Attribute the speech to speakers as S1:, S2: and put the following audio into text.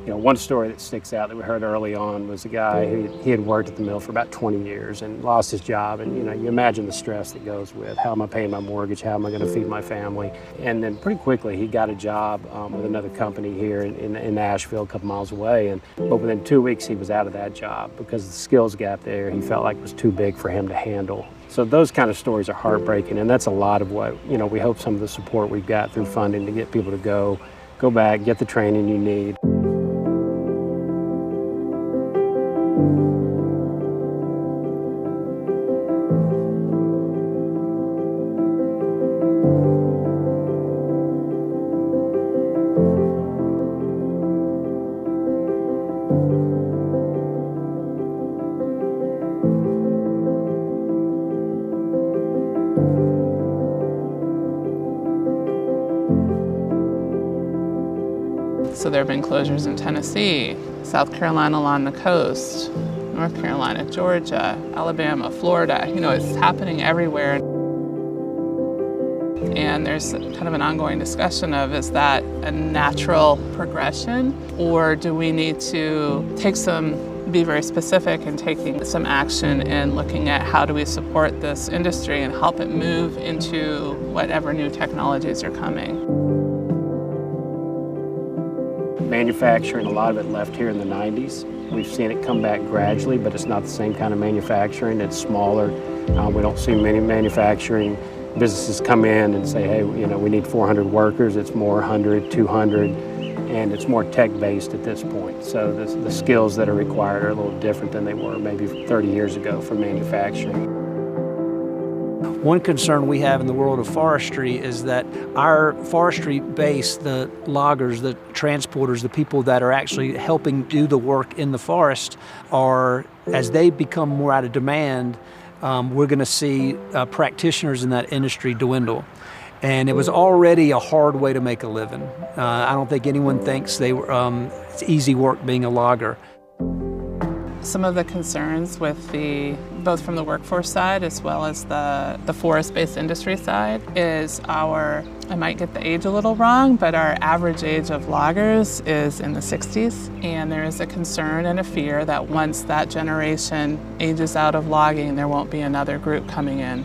S1: One story that sticks out that we heard early on was a guy who he had worked at the mill for about 20 years and lost his job. And you imagine the stress that goes with how am I paying my mortgage, how am I going to feed my family? And then pretty quickly he got a job with another company here in Nashville, a couple miles away. But within 2 weeks he was out of that job because the skills gap there he felt like was too big for him to handle. So those kind of stories are heartbreaking, and that's a lot of what we hope some of the support we've got through funding to get people to go back, get the training you need.
S2: So there have been closures in Tennessee, South Carolina along the coast, North Carolina, Georgia, Alabama, Florida. It's happening everywhere. And there's kind of an ongoing discussion of, is that a natural progression, or do we need to be very specific and taking some action and looking at how do we support this industry and help it move into whatever new technologies are coming.
S1: Manufacturing, a lot of it left here in the 90s. We've seen it come back gradually, but it's not the same kind of manufacturing. It's smaller. We don't see many manufacturing businesses come in and say, hey, we need 400 workers. It's more 100, 200, and it's more tech-based at this point. So the skills that are required are a little different than they were maybe 30 years ago for manufacturing.
S3: One concern we have in the world of forestry is that our forestry base, the loggers, the transporters, the people that are actually helping do the work in the forest as they become more out of demand, we're going to see practitioners in that industry dwindle. And it was already a hard way to make a living. I don't think anyone thinks it's easy work being a logger.
S2: Some of the concerns with both from the workforce side as well as the forest-based industry side is I might get the age a little wrong, but our average age of loggers is in the 60s. And there is a concern and a fear that once that generation ages out of logging, there won't be another group coming in.